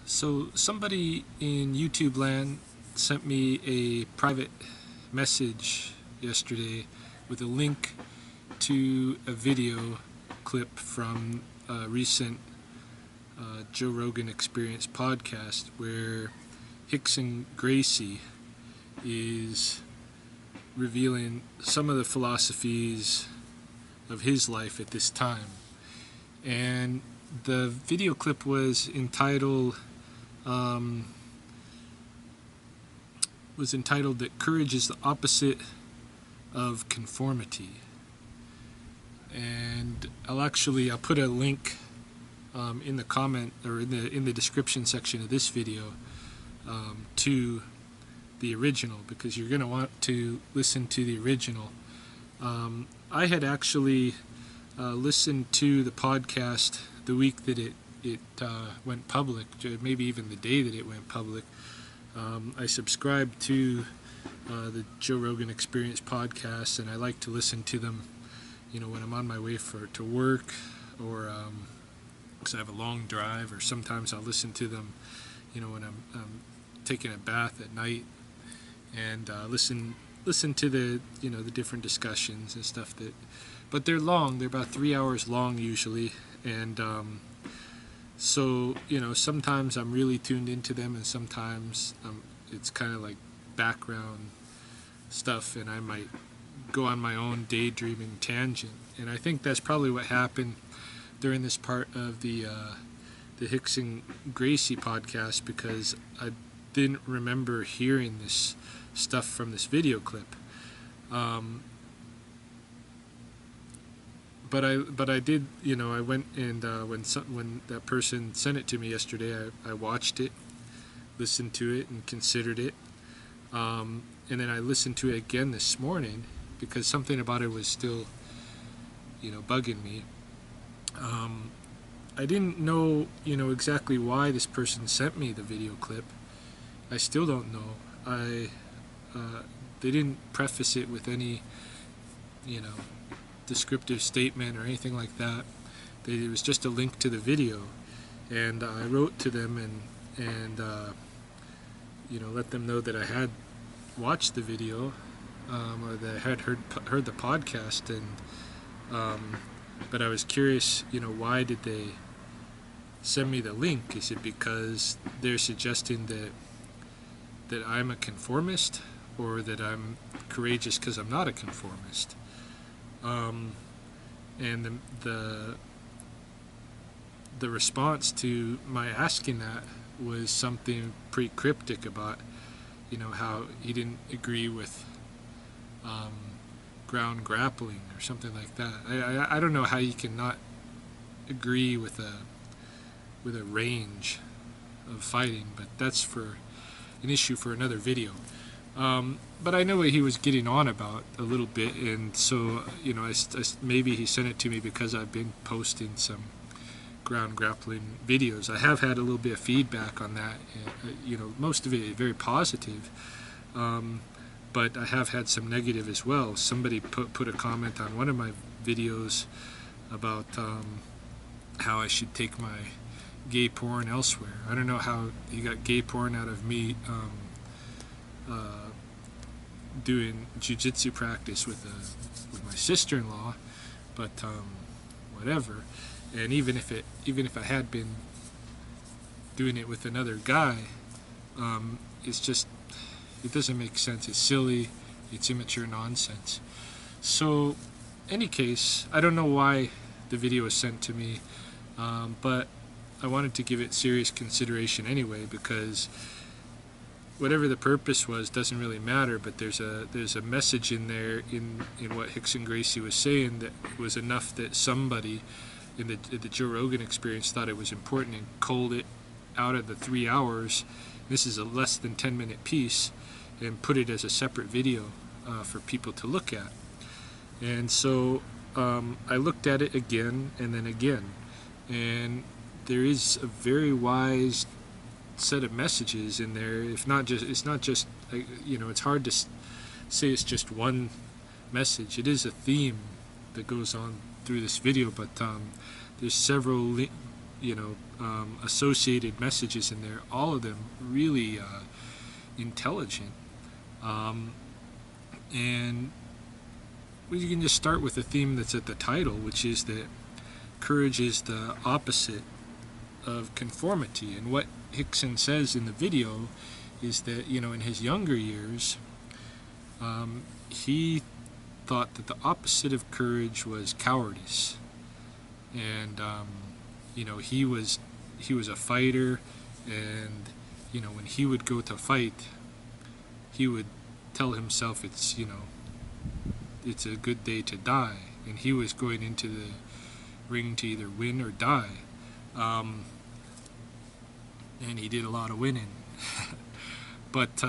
So somebody in YouTube land sent me a private message yesterday with a link to a video clip from a recent Joe Rogan Experience podcast where Rickson Gracie is revealing some of the philosophies of his life at this time. And the video clip was entitled that courage is the opposite of conformity. And I'll put a link in the comment or in the description section of this video to the original, because you're going to want to listen to the original. I had actually listened to the podcast the week that it went public, maybe even the day that it went public. I subscribe to the Joe Rogan Experience podcast, and I like to listen to them, when I'm on my way to work, or because I have a long drive, or sometimes I'll listen to them, when I'm taking a bath at night, and listen to the the different discussions and stuff but they're long. They're about 3 hours long usually, and so sometimes I'm really tuned into them, and sometimes it's kind of like background stuff, and I might go on my own daydreaming tangent. And I think that's probably what happened during this part of the Rickson Gracie podcast, because I didn't remember hearing this stuff from this video clip. But I did, I went and when that person sent it to me yesterday, I watched it, listened to it, and considered it. And then I listened to it again this morning because something about it was still, bugging me. I didn't know, exactly why this person sent me the video clip. I still don't know. They didn't preface it with any, descriptive statement or anything like that. It was just a link to the video, and I wrote to them and let them know that I had watched the video, or that I had heard the podcast, and but I was curious, why did they send me the link? Is it because they're suggesting that I'm a conformist, or that I'm courageous because I'm not a conformist? And the response to my asking that was something pretty cryptic about, how he didn't agree with ground grappling or something like that. I don't know how you can not agree with a range of fighting, but that's for an issue for another video. But I know what he was getting on about a little bit, and so maybe he sent it to me because I've been posting some ground grappling videos. I have had a little bit of feedback on that, most of it very positive, but I have had some negative as well. Somebody put a comment on one of my videos about how I should take my gay porn elsewhere. I don't know how he got gay porn out of me doing jiu-jitsu practice with my sister-in-law, but whatever. And even if I had been doing it with another guy, it doesn't make sense. It's silly. It's immature nonsense. So, any case, I don't know why the video was sent to me, but I wanted to give it serious consideration anyway, because whatever the purpose was doesn't really matter, but there's a message in there in what Rickson Gracie was saying that was enough that somebody in the Joe Rogan Experience thought it was important and culled it out of the 3 hours. This is a less than 10-minute piece, and put it as a separate video for people to look at. And so I looked at it again and then again, and there is a very wise set of messages in there. It's not just it's hard to say it's just one message. It is a theme that goes on through this video, but there's several associated messages in there, all of them really intelligent. And we can just start with the theme that's at the title, which is that courage is the opposite of conformity. And what Rickson says in the video is that, in his younger years, he thought that the opposite of courage was cowardice. And he was a fighter, and when he would go to fight, he would tell himself it's a good day to die, and he was going into the ring to either win or die. And he did a lot of winning. But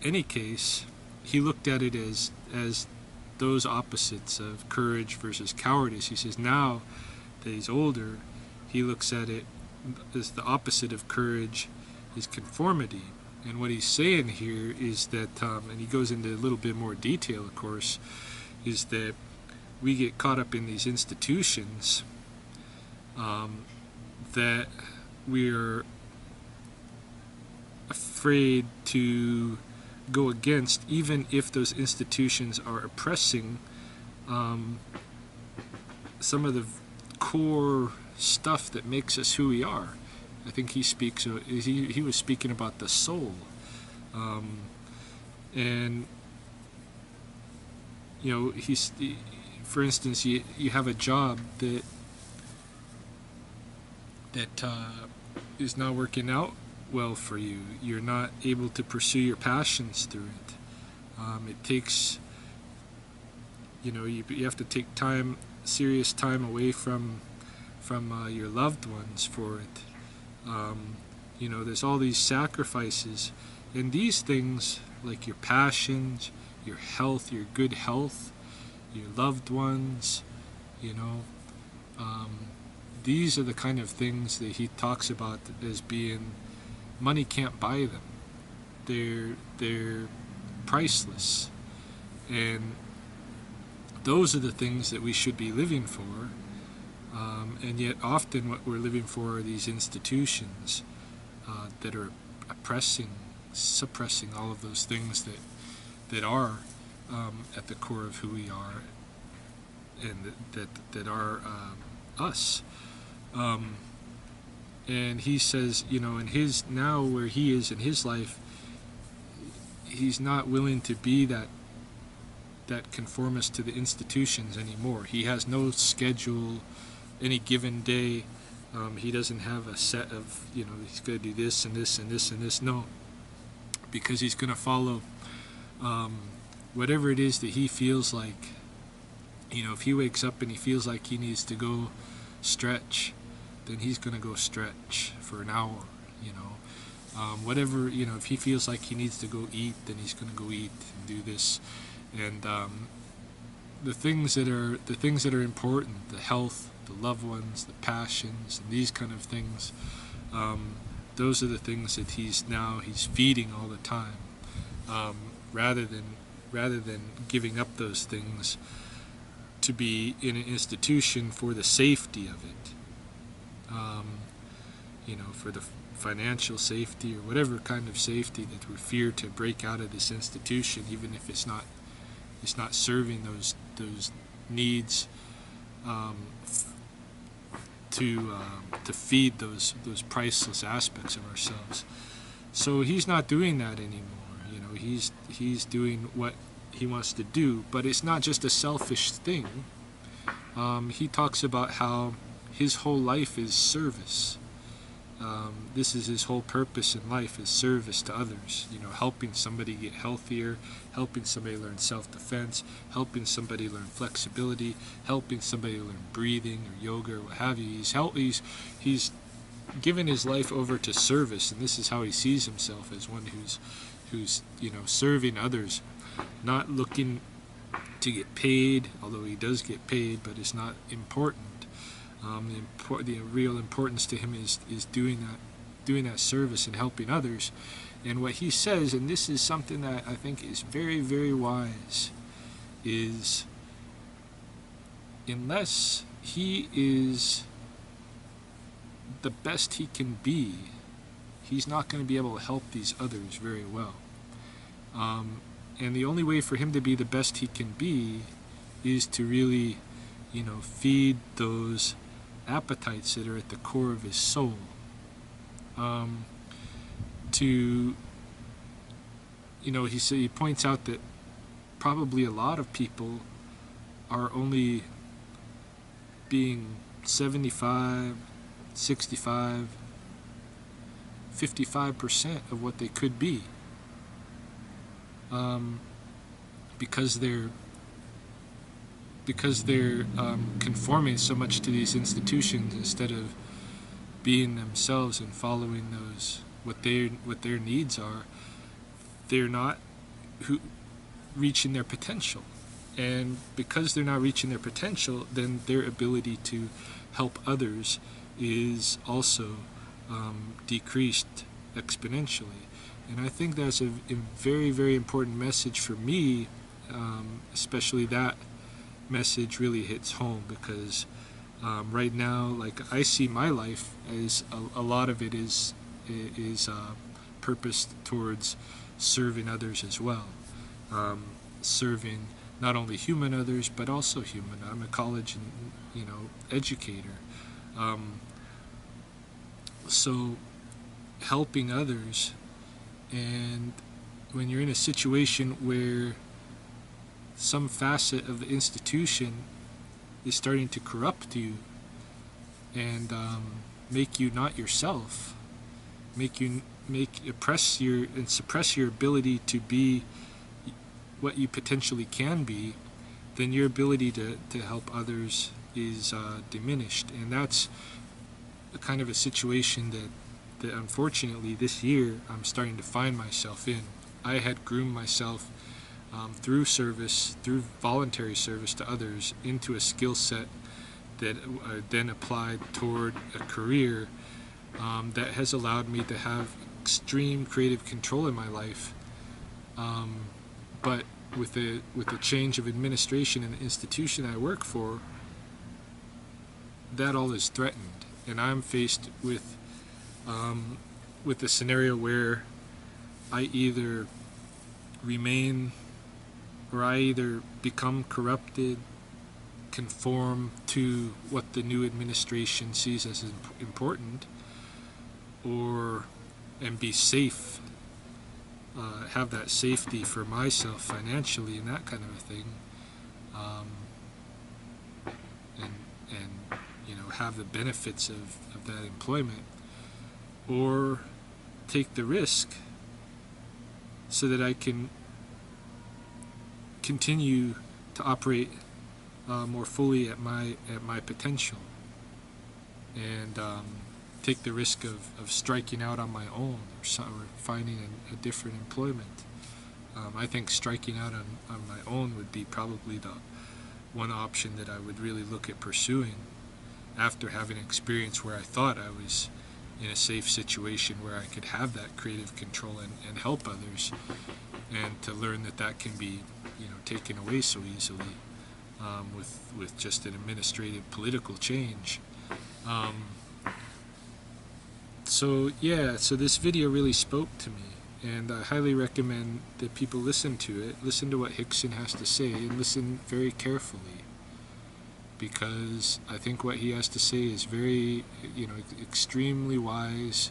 any case, he looked at it as those opposites of courage versus cowardice. He says now that he's older, he looks at it as the opposite of courage is conformity. And what he's saying here is that, and he goes into a little bit more detail, of course, is that we get caught up in these institutions that we're afraid to go against, even if those institutions are oppressing some of the core stuff that makes us who we are. I think he was speaking about the soul, and for instance, you have a job that is not working out well for you. You're not able to pursue your passions through it. It takes, you have to take serious time away from your loved ones for it. There's all these sacrifices, and these things, like your passions, your health, your good health, your loved ones, these are the kind of things that he talks about as being, money can't buy them. They're priceless, and those are the things that we should be living for. And yet often what we're living for are these institutions that are suppressing all of those things that are at the core of who we are, and that are us. And he says, in his, now where he is in his life, he's not willing to be that conformist to the institutions anymore. He has no schedule, any given day. He doesn't have a set of, he's going to do this and this and this and this. No, because he's going to follow whatever it is that he feels like. If he wakes up and he feels like he needs to go stretch, then he's going to go stretch for an hour. Whatever, if he feels like he needs to go eat, then he's going to go eat and do this. And the things that are important, the health, the loved ones, the passions, and these kind of things, those are the things that he's feeding all the time, rather than giving up those things to be in an institution for the safety of it, for the financial safety or whatever kind of safety that we fear to break out of this institution, even if it's not serving those needs to feed those priceless aspects of ourselves. So he's not doing that anymore. He's doing what he wants to do, but it's not just a selfish thing. He talks about how his whole life is service. This is his whole purpose in life, is service to others. Helping somebody get healthier, helping somebody learn self-defense, helping somebody learn flexibility, helping somebody learn breathing or yoga or what have you. He's given his life over to service, and this is how he sees himself, as one who's serving others, not looking to get paid, although he does get paid, but it's not important. The real importance to him is doing that service and helping others. And what he says, and this is something that I think is very, very wise, is unless he is the best he can be, he's not going to be able to help these others very well. And the only way for him to be the best he can be is to really, feed those appetites that are at the core of his soul. He points out that probably a lot of people are only being 75, 65, 55% of what they could be, because they're conforming so much to these institutions instead of being themselves and following what their needs are. They're not reaching their potential, and because they're not reaching their potential, then their ability to help others is also decreased exponentially. And I think that's a very, very important message for me. Especially that message really hits home, because right now, like, I see my life as a lot of it is purposed towards serving others as well. Serving not only human others, but also human. I'm a college educator. So helping others, and when you're in a situation where some facet of the institution is starting to corrupt you and make you not yourself, suppress your ability to be what you potentially can be, then your ability to help others is diminished. And that's a kind of a situation that unfortunately this year I'm starting to find myself in. I had groomed myself through service, through voluntary service to others, into a skill set that I then applied toward a career that has allowed me to have extreme creative control in my life. But with the change of administration in the institution I work for, that all is threatened, and I'm faced with a scenario where I either become corrupted, conform to what the new administration sees as important, and be safe, have that safety for myself financially and that kind of a thing, and have the benefits of that employment, or take the risk so that I can continue to operate more fully at my potential, and take the risk of striking out on my own, or finding a different employment. I think striking out on my own would be probably the one option that I would really look at pursuing, after having an experience where I thought I was in a safe situation where I could have that creative control and help others, and to learn that can be taken away so easily with just an administrative political change. So this video really spoke to me, and I highly recommend that people listen to it, listen to what Rickson has to say, and listen very carefully, because I think what he has to say is very, extremely wise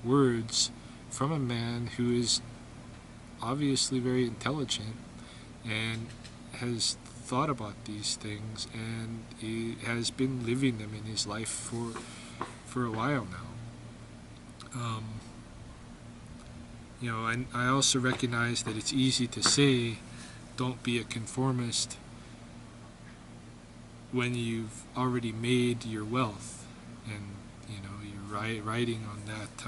words from a man who is obviously very intelligent and has thought about these things, and he has been living them in his life for a while now. And I also recognize that it's easy to say, don't be a conformist, when you've already made your wealth, and you're riding on that.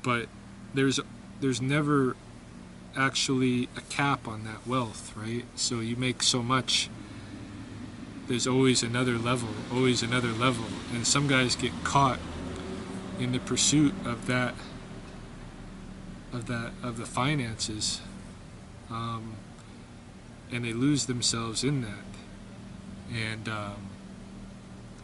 But there's never actually a cap on that wealth, right? So you make so much, there's always another level, and some guys get caught in the pursuit of the finances, and they lose themselves in that,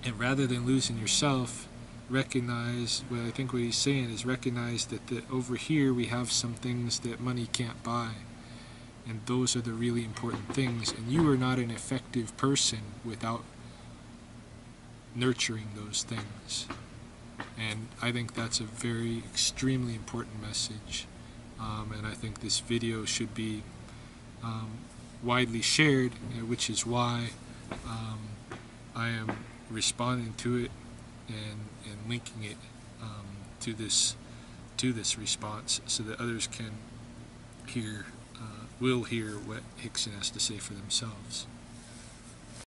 And rather than losing yourself, recognize, well, I think what he's saying is recognize that over here we have some things that money can't buy. And those are the really important things. And you are not an effective person without nurturing those things. And I think that's a very extremely important message. And I think this video should be widely shared, which is why I am responding to it and linking it to this response, so that others can will hear what Rickson has to say for themselves.